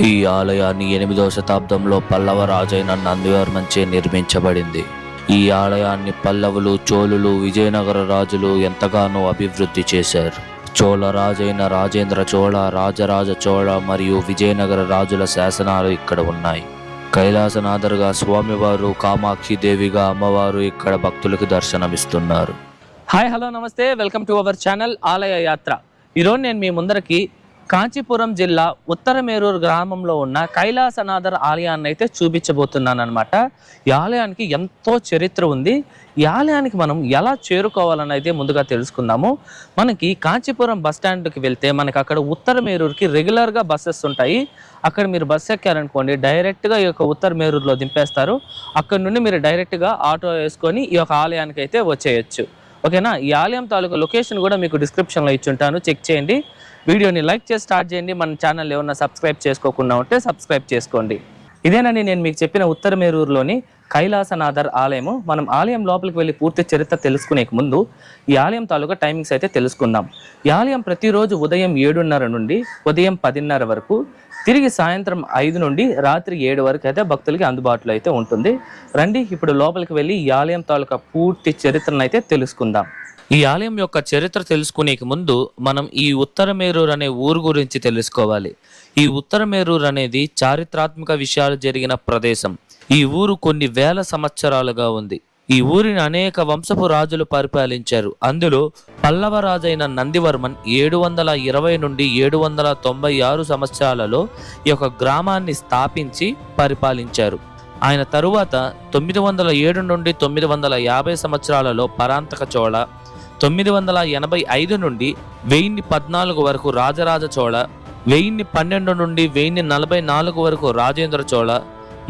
ఈ ఆలయాన్ని 8వ శతాబ్దంలో పల్లవ రాజైన నందివర్మన్చే నిర్మించబడింది. ఈ ఆలయాన్ని పల్లవులు, చోళులు, విజయనగర రాజులు ఎంతగానో అభివృద్ధి చేశారు. చోళ రాజైన రాజేంద్ర చోళ, రాజరాజ చోళ మరియు విజయనగర రాజుల శాసనాలు ఇక్కడ ఉన్నాయి. కైలాసనాథర్గా స్వామివారు, కామాక్షి దేవిగా అమ్మవారు ఇక్కడ భక్తులకు దర్శనమిస్తున్నారు. హాయ్, హలో, నమస్తే, వెల్కమ్ టు అవర్ ఛానల్ ఆలయ యాత్ర. ఈరోజు నేను మీ ముందరకి కాంచీపురం జిల్లా ఉత్తరమేరూరు గ్రామంలో ఉన్న కైలాసనాథర్ ఆలయాన్ని అయితే చూపించబోతున్నాను అనమాట. ఈ ఆలయానికి ఎంతో చరిత్ర ఉంది. ఈ ఆలయానికి మనం ఎలా చేరుకోవాలని అయితే ముందుగా తెలుసుకుందాము. మనకి కాంచీపురం బస్ స్టాండ్కి వెళ్తే మనకి అక్కడ ఉత్తరమేరూరుకి రెగ్యులర్గా బస్సెస్ ఉంటాయి. అక్కడ మీరు బస్సు ఎక్కారనుకోండి, డైరెక్ట్గా ఈ యొక్క ఉత్తరమేరూరులో దింపేస్తారు. అక్కడ నుండి మీరు డైరెక్ట్గా ఆటో వేసుకొని ఈ యొక్క ఆలయానికి అయితే వచ్చేయచ్చు. ఓకేనా? ఈ ఆలయం తాలూకా లొకేషన్ కూడా మీకు డిస్క్రిప్షన్లో ఇచ్చుంటాను, చెక్ చేయండి. వీడియోని లైక్ చేసి స్టార్ట్ చేయండి. మన ఛానల్ ఏమన్నా సబ్స్క్రైబ్ చేసుకోకుండా ఉంటే సబ్స్క్రైబ్ చేసుకోండి. ఇదేనండి నేను మీకు చెప్పిన ఉత్తరమేరూరులోని కైలాసనాథర్ ఆలయము. మనం ఆలయం లోపలికి వెళ్ళి పూర్తి చరిత్ర తెలుసుకునే ముందు ఈ ఆలయం తాలూకా టైమింగ్స్ అయితే తెలుసుకుందాం. ఈ ఆలయం ప్రతిరోజు ఉదయం 7:30 నుండి ఉదయం 10:30 వరకు, తిరిగి సాయంత్రం 5 నుండి రాత్రి 7 వరకు అయితే భక్తులకి అందుబాటులో అయితే ఉంటుంది. రండి ఇప్పుడు లోపలికి వెళ్ళి ఈ ఆలయం తాలూకా పూర్తి చరిత్రను అయితే తెలుసుకుందాం. ఈ ఆలయం యొక్క చరిత్ర తెలుసుకునే ముందు మనం ఈ ఉత్తరమేరూరు అనే ఊరు గురించి తెలుసుకోవాలి. ఈ ఉత్తరమేరూరు అనేది చారిత్రాత్మక విషయాలు జరిగిన ప్రదేశం. ఈ ఊరు కొన్ని వేల సంవత్సరాలుగా ఉంది. ఈ ఊరిని అనేక వంశపు రాజులు పరిపాలించారు. అందులో పల్లవ రాజైన నందివర్మన్ 720 నుండి 796 సంవత్సరాలలో ఈ యొక్క గ్రామాన్ని స్థాపించి పరిపాలించారు. ఆయన తరువాత 907 నుండి 950 సంవత్సరాలలో పరాంతక చోళ, 985 నుండి 1014 వరకు రాజరాజ చోళ, 1012 నుండి 1044 వరకు రాజేంద్ర చోళ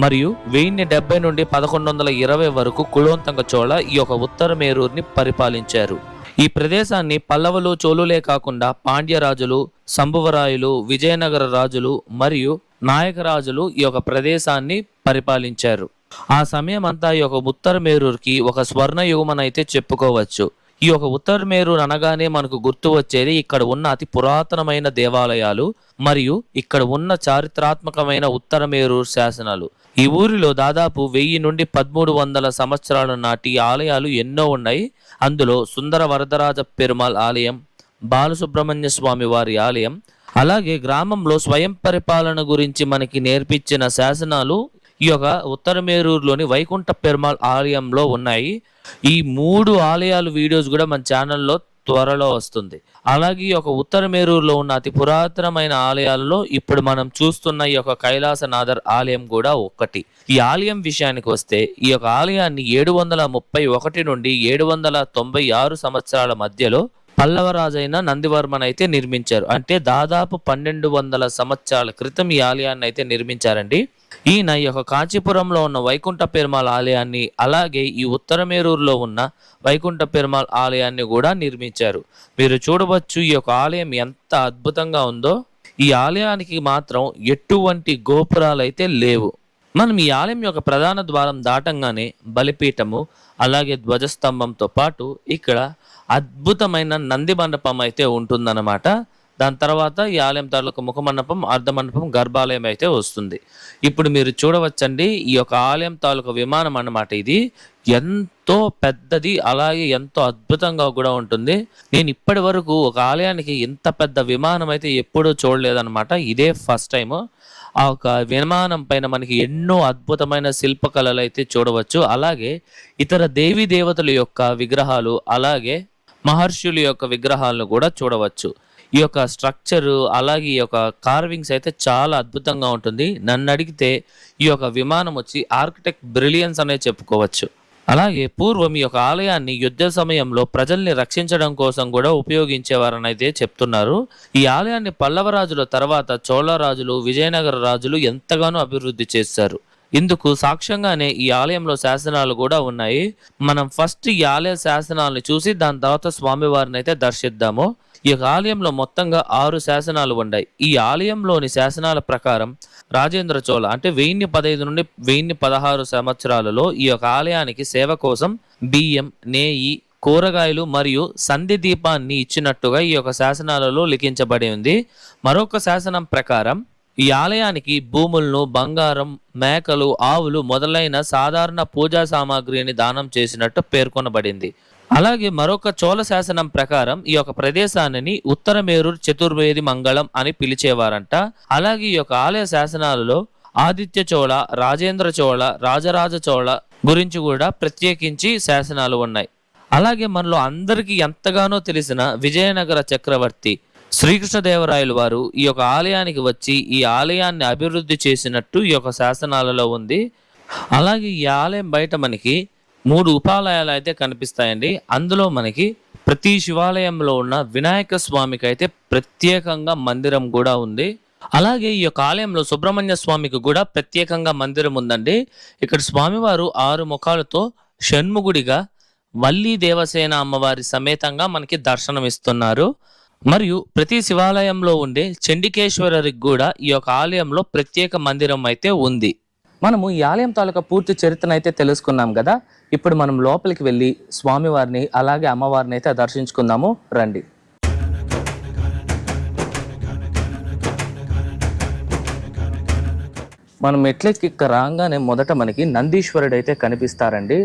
మరియు 1070 నుండి 1120 వరకు కులోత్తుంగ చోళ ఈ యొక్క ఉత్తరమేరూరుని పరిపాలించారు. ఈ ప్రదేశాన్ని పల్లవులు, చోళులే కాకుండా పాండ్యరాజులు, సంభువరాయులు, విజయనగర రాజులు మరియు నాయకరాజులు ఈ యొక్క ప్రదేశాన్ని పరిపాలించారు. ఆ సమయం అంతా ఈ యొక్క ఉత్తరమేరూరుకి ఒక స్వర్ణయుగమని అయితే చెప్పుకోవచ్చు. ఈ యొక్క ఉత్తరమేరూరు అనగానే మనకు గుర్తు వచ్చేది ఇక్కడ ఉన్న అతి పురాతనమైన దేవాలయాలు మరియు ఇక్కడ ఉన్న చారిత్రాత్మకమైన ఉత్తరమేరూరు శాసనాలు. ఈ ఊరిలో దాదాపు 1000 నుండి 1300 సంవత్సరాల నాటి ఆలయాలు ఎన్నో ఉన్నాయి. అందులో సుందర వరదరాజ పెరుమాళ్ ఆలయం, బాలసుబ్రహ్మణ్య స్వామి వారి ఆలయం, అలాగే గ్రామంలో స్వయం పరిపాలన గురించి మనకి నేర్పించిన శాసనాలు ఈ యొక్క ఉత్తరమేరూరులోని వైకుంఠ పెరుమాళ్ ఆలయంలో ఉన్నాయి. ఈ 3 ఆలయాలు వీడియోస్ కూడా మన ఛానల్లో త్వరలో వస్తుంది. అలాగే ఈ యొక్క ఉత్తరమేరూరులో ఉన్న అతి పురాతనమైన ఆలయాలలో ఇప్పుడు మనం చూస్తున్న ఈ యొక్క కైలాసనాథర్ ఆలయం కూడా ఒకటి. ఈ ఆలయం విషయానికి వస్తే ఈ యొక్క ఆలయాన్ని 731 నుండి 796 సంవత్సరాల మధ్యలో పల్లవరాజైన నందివర్మన్ అయితే నిర్మించారు. అంటే దాదాపు 1200 సంవత్సరాల క్రితం ఈ ఆలయాన్ని అయితే నిర్మించారండి. ఈయన ఈ యొక్క కాంచీపురంలో ఉన్న వైకుంఠ పెరుమాళ్ ఆలయాన్ని, అలాగే ఈ ఉత్తరమేరూరులో ఉన్న వైకుంఠ పెరుమాళ్ ఆలయాన్ని కూడా నిర్మించారు. మీరు చూడవచ్చు ఈ యొక్క ఆలయం ఎంత అద్భుతంగా ఉందో. ఈ ఆలయానికి మాత్రం ఎటువంటి గోపురాలు అయితే లేవు. మనం ఈ ఆలయం యొక్క ప్రధాన ద్వారం దాటంగానే బలిపీఠము, అలాగే ధ్వజస్తంభంతో పాటు ఇక్కడ అద్భుతమైన నంది మండపం అయితే ఉంటుందన్నమాట. దాని తర్వాత ఈ ఆలయం తాలూకు ముఖమండపం, అర్ధమండపం, గర్భాలయం అయితే వస్తుంది. ఇప్పుడు మీరు చూడవచ్చండి ఈ యొక్క ఆలయం తాలూకు విమానం అన్నమాట. ఇది ఎంతో పెద్దది, అలాగే ఎంతో అద్భుతంగా కూడా ఉంటుంది. నేను ఇప్పటి వరకు ఒక ఆలయానికి ఇంత పెద్ద విమానం అయితే ఎప్పుడూ చూడలేదన్నమాట. ఇదే ఫస్ట్ టైము. ఆ ఒక విమానం పైన మనకి ఎన్నో అద్భుతమైన శిల్పకళలు అయితే చూడవచ్చు. అలాగే ఇతర దేవీ దేవతల యొక్క విగ్రహాలు, అలాగే మహర్షుల యొక్క విగ్రహాలను కూడా చూడవచ్చు. ఈ యొక్క స్ట్రక్చరు, అలాగే ఈ యొక్క కార్వింగ్స్ అయితే చాలా అద్భుతంగా ఉంటుంది. నన్ను అడిగితే ఈ యొక్క విమానం వచ్చి ఆర్కిటెక్ట్ బ్రిలియన్స్ అనే చెప్పుకోవచ్చు. అలాగే పూర్వం ఈ యొక్క ఆలయాన్ని యుద్ధ సమయంలో ప్రజల్ని రక్షించడం కోసం కూడా ఉపయోగించేవారని అయితే చెప్తున్నారు. ఈ ఆలయాన్ని పల్లవరాజుల తర్వాత చోళరాజులు, విజయనగర రాజులు ఎంతగానో అభివృద్ధి చేశారు. ఇందుకు సాక్ష్యంగానే ఈ ఆలయంలో శాసనాలు కూడా ఉన్నాయి. మనం ఫస్ట్ ఈ ఆలయ శాసనాలను చూసి దాని తర్వాత స్వామివారిని అయితే దర్శిద్దాము. ఈ యొక్క ఆలయంలో మొత్తంగా 6 శాసనాలు ఉన్నాయి. ఈ ఆలయంలోని శాసనాల ప్రకారం రాజేంద్ర చోళ అంటే 1015 నుండి 1016 సంవత్సరాలలో ఈ యొక్క ఆలయానికి సేవ కోసం బియ్యం, నేయి, కూరగాయలు మరియు సంధి దీపాన్ని ఇచ్చినట్టుగా ఈ యొక్క శాసనాలలో లిఖించబడి ఉంది. మరొక శాసనం ప్రకారం ఈ ఆలయానికి భూములను, బంగారం, మేకలు, ఆవులు మొదలైన సాధారణ పూజా సామాగ్రిని దానం చేసినట్టు పేర్కొనబడింది. అలాగే మరొక చోళ శాసనం ప్రకారం ఈ యొక్క ప్రదేశాన్ని ఉత్తరమేరూర్ చతుర్వేది మంగళం అని పిలిచేవారంట. అలాగే ఈ యొక్క ఆలయ శాసనాలలో ఆదిత్య చోళ, రాజేంద్ర చోళ, రాజరాజ చోళ గురించి కూడా ప్రత్యేకించి శాసనాలు ఉన్నాయి. అలాగే మనలో అందరికీ ఎంతగానో తెలిసిన విజయనగర చక్రవర్తి శ్రీకృష్ణదేవరాయలు వారు ఈ యొక్క ఆలయానికి వచ్చి ఈ ఆలయాన్ని అభివృద్ధి చేసినట్టు ఈ యొక్క శాసనాలలో ఉంది. అలాగే ఈ ఆలయం బయట మనకి 3 ఉపాలయాలు అయితే కనిపిస్తాయండి. అందులో మనకి ప్రతి శివాలయంలో ఉన్న వినాయక స్వామికి అయితే ప్రత్యేకంగా మందిరం కూడా ఉంది. అలాగే ఈ యొక్క ఆలయంలో సుబ్రహ్మణ్య స్వామికి కూడా ప్రత్యేకంగా మందిరం ఉందండి. ఇక్కడ స్వామివారు 6 ముఖాలతో షణ్ముగుడిగా వల్లీ దేవసేన అమ్మవారి సమేతంగా మనకి దర్శనం ఇస్తున్నారు. మరియు ప్రతి శివాలయంలో ఉండే చండికేశ్వరికి కూడా ఈ యొక్క ఆలయంలో ప్రత్యేక మందిరం అయితే ఉంది. మనము ఈ ఆలయం తాలూకా పూర్తి చరిత్రను అయితే తెలుసుకున్నాం కదా. ఇప్పుడు మనం లోపలికి వెళ్ళి స్వామివారిని అలాగే అమ్మవారిని అయితే దర్శించుకుందాము రండి. మనం మెట్లెక్కి రాగానే మొదట మనకి నందీశ్వరుడు అయితే కనిపిస్తారండి.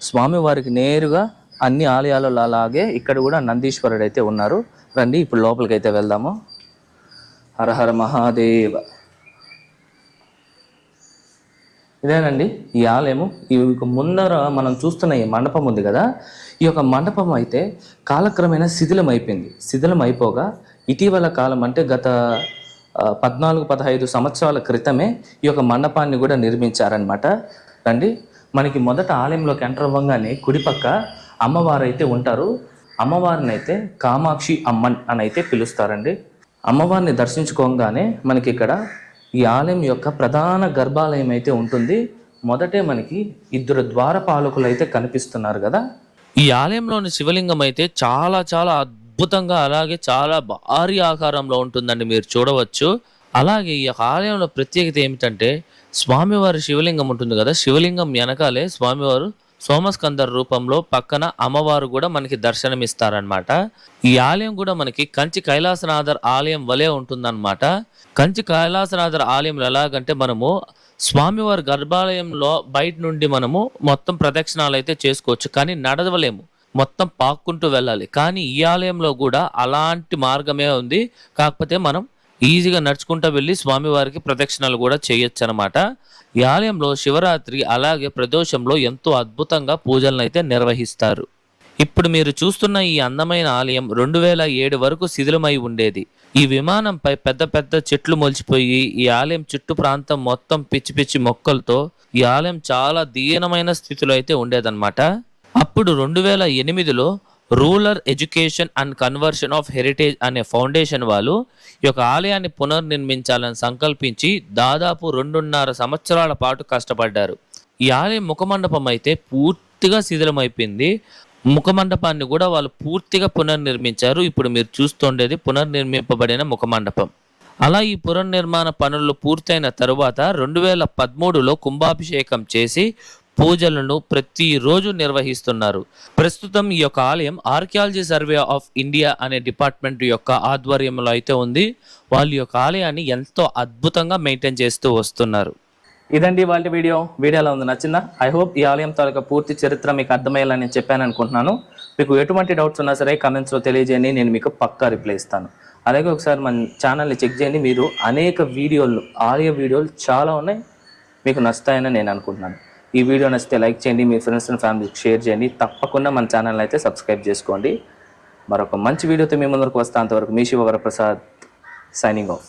స్వామివారికి నేరుగా అన్ని ఆలయాలలో అలాగే ఇక్కడ కూడా నందీశ్వరుడు అయితే ఉన్నారు. రండి ఇప్పుడు లోపలికి అయితే వెళ్దాము. హర హర మహాదేవ. ఇదేనండి ఈ ఆలయము. ఈ ముందర మనం చూస్తున్న ఈ మండపం ఉంది కదా, ఈ యొక్క మండపం అయితే కాలక్రమేణా శిథిలం అయిపోయింది. శిథిలం అయిపోగా ఇటీవల కాలం అంటే గత 14-15 సంవత్సరాల క్రితమే ఈ యొక్క మండపాన్ని కూడా నిర్మించారనమాట. రండి, మనకి మొదట ఆలయంలోకి ఎంటర్ అవ్వగానే కుడిపక్క అమ్మవారు అయితే ఉంటారు. అమ్మవారిని అయితే కామాక్షి అమ్మన్ అని అయితే పిలుస్తారండి. అమ్మవారిని దర్శించుకోగానే మనకి ఇక్కడ ఈ ఆలయం యొక్క ప్రధాన గర్భాలయం అయితే ఉంటుంది. మొదటే మనకి 2 ద్వారపాలకులు అయితే కనిపిస్తున్నారు కదా. ఈ ఆలయంలోని శివలింగం అయితే చాలా చాలా అద్భుతంగా అలాగే చాలా భారీ ఆకారంలో ఉంటుందండి, మీరు చూడవచ్చు. అలాగే ఈ ఆలయంలో ప్రత్యేకత ఏమిటంటే స్వామివారి శివలింగం ఉంటుంది కదా, శివలింగం వెనకాలే స్వామివారు సోమస్కందర్ రూపంలో పక్కన అమ్మవారు కూడా మనకి దర్శనమిస్తారనమాట. ఈ ఆలయం కూడా మనకి కంచి కైలాసనాథర్ ఆలయం వలె ఉంటుందన్నమాట. కంచి కైలాసనాథర్ ఆలయంలో ఎలాగంటే మనము స్వామివారి గర్భాలయంలో బయట నుండి మనము మొత్తం ప్రదక్షిణాలు అయితే చేసుకోవచ్చు, కానీ నడవలేము, మొత్తం పాక్కుంటూ వెళ్ళాలి. కానీ ఈ ఆలయంలో కూడా అలాంటి మార్గమే ఉంది. కాకపోతే మనం ఈజీగా నడుచుకుంటూ వెళ్ళి స్వామివారికి ప్రదక్షిణలు కూడా చేయొచ్చు అనమాట. ఈ ఆలయంలో శివరాత్రి అలాగే ప్రదోషంలో ఎంతో అద్భుతంగా పూజలను అయితే నిర్వహిస్తారు. ఇప్పుడు మీరు చూస్తున్న ఈ అందమైన ఆలయం 2007 వరకు శిథిలమై ఉండేది. ఈ విమానంపై పెద్ద పెద్ద చెట్లు మొలిచిపోయి ఈ ఆలయం చుట్టూ ప్రాంతం మొత్తం పిచ్చి పిచ్చి మొక్కలతో ఈ ఆలయం చాలా దీనమైన స్థితిలో అయితే ఉండేదన్నమాట. అప్పుడు 2008లో rural education and conversion of heritage అనే ఫౌండేషన్ వాళ్ళు ఈ యొక్క ఆలయాన్ని పునర్నిర్మించాలని సంకల్పించి దాదాపు 2.5 సంవత్సరాల పాటు కష్టపడ్డారు. ఈ ఆలయం ముఖమండపం అయితే పూర్తిగా శిథిలమైపోయింది. ముఖమండపాన్ని కూడా వాళ్ళు పూర్తిగా పునర్నిర్మించారు. ఇప్పుడు మీరు చూస్తుండేది పునర్నిర్మింపబడిన ముఖమండపం. అలా ఈ పునర్నిర్మాణ పనులు పూర్తయిన తరువాత 2013లో కుంభాభిషేకం చేసి పూజలను ప్రతిరోజు నిర్వహిస్తున్నారు. ప్రస్తుతం ఈ యొక్క ఆలయం ఆర్కియాలజీ సర్వే ఆఫ్ ఇండియా అనే డిపార్ట్మెంట్ యొక్క ఆధ్వర్యంలో అయితే ఉంది. వాళ్ళ యొక్క ఆలయాన్ని ఎంతో అద్భుతంగా మెయింటైన్ చేస్తూ వస్తున్నారు. ఇదండి వాళ్ళ వీడియో ఎలా ఉంది, నచ్చిందా? ఐ హోప్ ఈ ఆలయం తాలూకా పూర్తి చరిత్ర మీకు అర్థమయ్యేలా నేను చెప్పాను అనుకుంటున్నాను. మీకు ఎటువంటి డౌట్స్ ఉన్నా సరే కమెంట్స్లో తెలియజేయండి, నేను మీకు పక్కా రిప్లై ఇస్తాను. అలాగే ఒకసారి మన ఛానల్ని చెక్ చేయండి. మీరు అనేక వీడియోలు ఆలయ వీడియోలు చాలా ఉన్నాయి, మీకు నచ్చుతాయని నేను అనుకుంటున్నాను. ఈ వీడియో నచ్చితే లైక్ చేయండి, మీ ఫ్రెండ్స్ అండ్ ఫ్యామిలీకి షేర్ చేయండి. తప్పకుండా మన ఛానల్ అయితే సబ్స్క్రైబ్ చేసుకోండి. మరొక మంచి వీడియోతో మీ ముందుకు వస్తా. అంతవరకు మీ శివవరప్రసాద్ సైనింగ్ ఆఫ్.